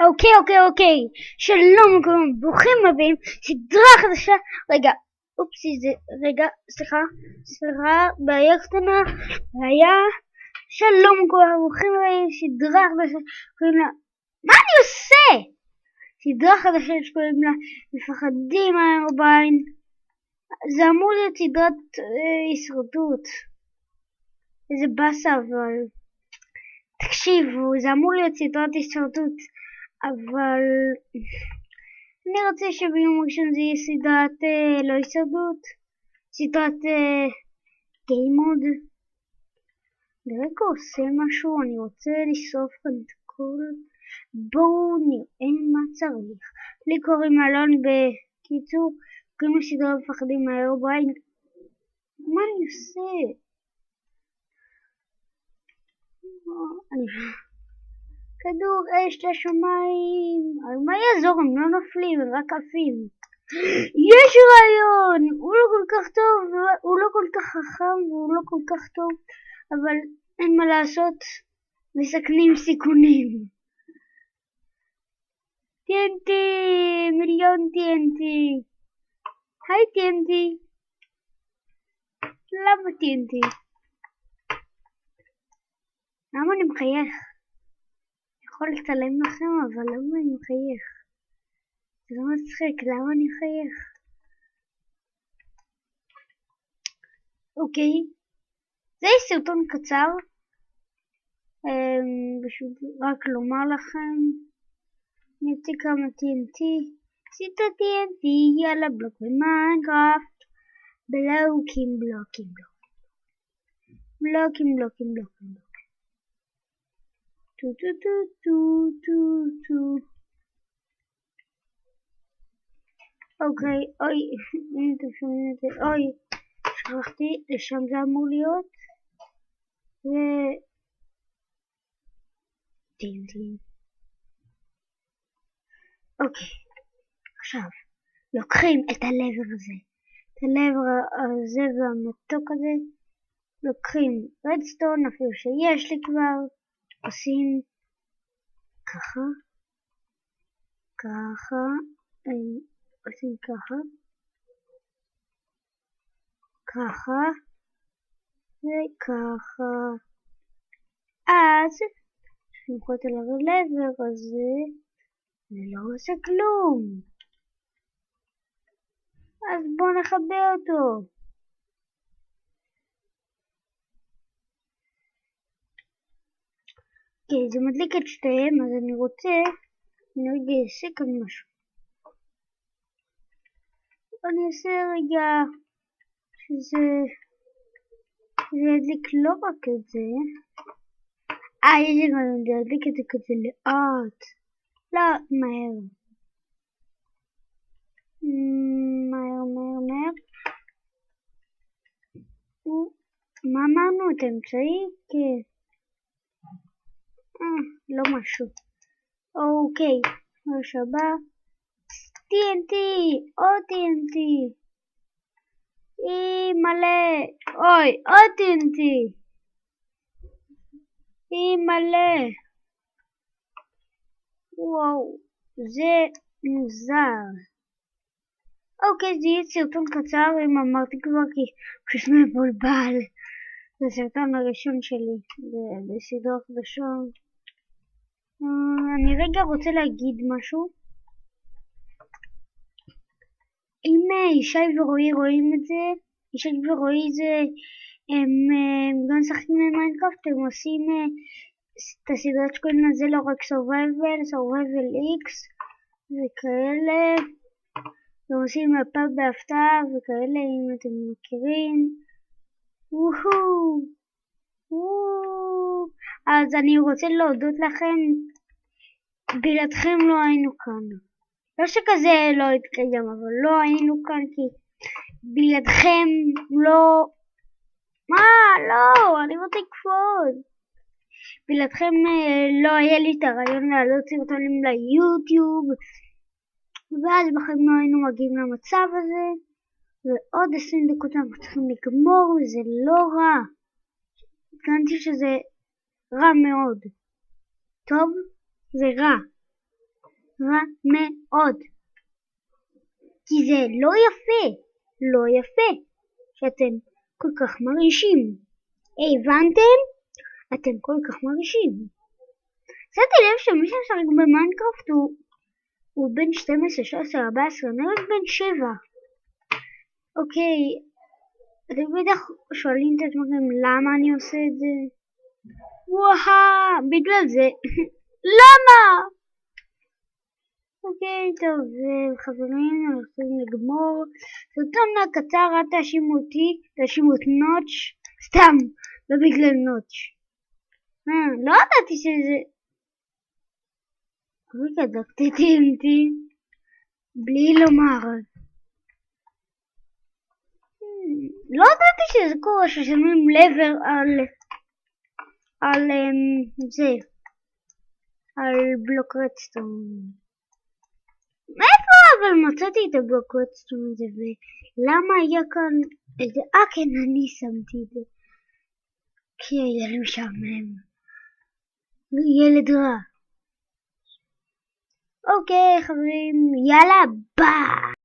אוקיי. שלום לכולם, ברוכים הבאים, סדרה חדשה. סליחה, בעיה קטנה. שלום לכולם, ברוכים הבאים, סדרה חדשה שקוראים לה, מה אני עושה? סדרה חדשה שקוראים לה מפחדים מהרביין. זה אמור להיות סדרת הישרדות. איזה באסה, אבל תקשיבו, זה אמור להיות סדרת הישרדות, אבל אני רוצה שביום ראשון זה יהיה סדרת לא הישרדות, סדרת גיימוד. לרגע עושה משהו, אני רוצה לשרוף כאן את הכל. בואו נראה מה צריך. לי קוראים אלון, בקיצור קוראים לסדרה מפחדים מהרביין. מה אני עושה? כדור אש לשמיים, אבל מה יעזור, הם לא נופלים, הם רק עפים. יש רעיון, הוא לא כל כך טוב, הוא לא כל כך חכם והוא לא כל כך טוב, אבל אין מה לעשות, מסכנים סיכונים. TNT, מיליון TNT. היי TNT. למה TNT? למה אני מחייך? יכול לצלם לכם, אבל למה אני מחייך? זה לא מצחיק, למה אני מחייך? אוקיי, זה סרטון קצר, פשוט רק לומר לכם, אני אוציא כמה TNT, עשית TNT על הבלוק במיינקראפט, בלוקים. אוקיי, אוי, הנה אתם שומעים את זה, אוי, שכחתי, לשם זה אמור להיות, אוקיי, עכשיו, לוקחים את הלבר הזה והמתוק הזה, לוקחים רדסטון, אפילו שיש לי כבר, עושים ככה, עושים ככה וככה, אז נמחות על הלבר הזה, זה לא עושה כלום, אז בואו נחבר אותו. אוקיי, זה מדליק את שתיהם, אז אני רוצה, אני רגע אעשה כאן משהו. אני אעשה רגע שזה ידליק לא רק את זה. יש לי גם להדליק את זה כזה לאט. לא, מהר. מה אמרנו? את האמצעי? כן. לא משהו. אוקיי, ראש הבא. TNT, עוד TNT. מלא. אוי, עוד TNT. מלא. וואו, זה מוזר. אוקיי, זה יהיה סרטון קצר, אם אמרתי כבר, כי פשוט מבולבל. זה הסרטון הראשון שלי בסדרה חדשה. אני רגע רוצה להגיד משהו. אם ישי ורועי רואים את זה, ישי ורועי זה, הם גם משחקים במיינקראפט, הם עושים את הסדרת שקוראים לזה לא רק Survival X וכאלה, הם עושים מפה בהפתעה וכאלה, אם אתם מכירים. אז אני רוצה להודות לכם, בלעדיכם לא היינו כאן. לא שכזה לא התקיים, אבל לא היינו כאן כי בלעדיכם לא... לא, אני רוצה לקפוץ. בלעדיכם לא היה לי את הרעיון לעלות סרטונים ליוטיוב, ואז בחיים לא היינו מגיעים למצב הזה, ועוד 20 דקות אנחנו צריכים לגמור, וזה לא רע. התכוונתי שזה רע מאוד. טוב? זה רע. רע מאוד. כי זה לא יפה, לא יפה, שאתם כל כך מרעישים. הבנתם? אתם כל כך מרעישים. שמתי לב שמי שמשחק במיינקראפט הוא בן 12, 13, 14, אני רק בן 7. אוקיי, אתם בטח שואלים את עצמכם למה אני עושה את זה? וואה, בגלל זה. למה? אוקיי, טוב, חברים, אנחנו רוצים לגמור. סרטון הקצר, אל תאשימו אותי, תאשימו את נוטש. סתם, לא בגלל נוטש. לא ידעתי שזה... רגע, דקטטינתי, בלי לומר. לא ידעתי שזה קורה ששמים לבר על זה, על בלוק רדסטון. מאיפה אבל מצאתי את הבלוק רדסטון הזה, ולמה היה כאן איזה... כן, אני שמתי את זה. כי היה לי משעמם. ילד רע. אוקיי חברים, יאללה ביי.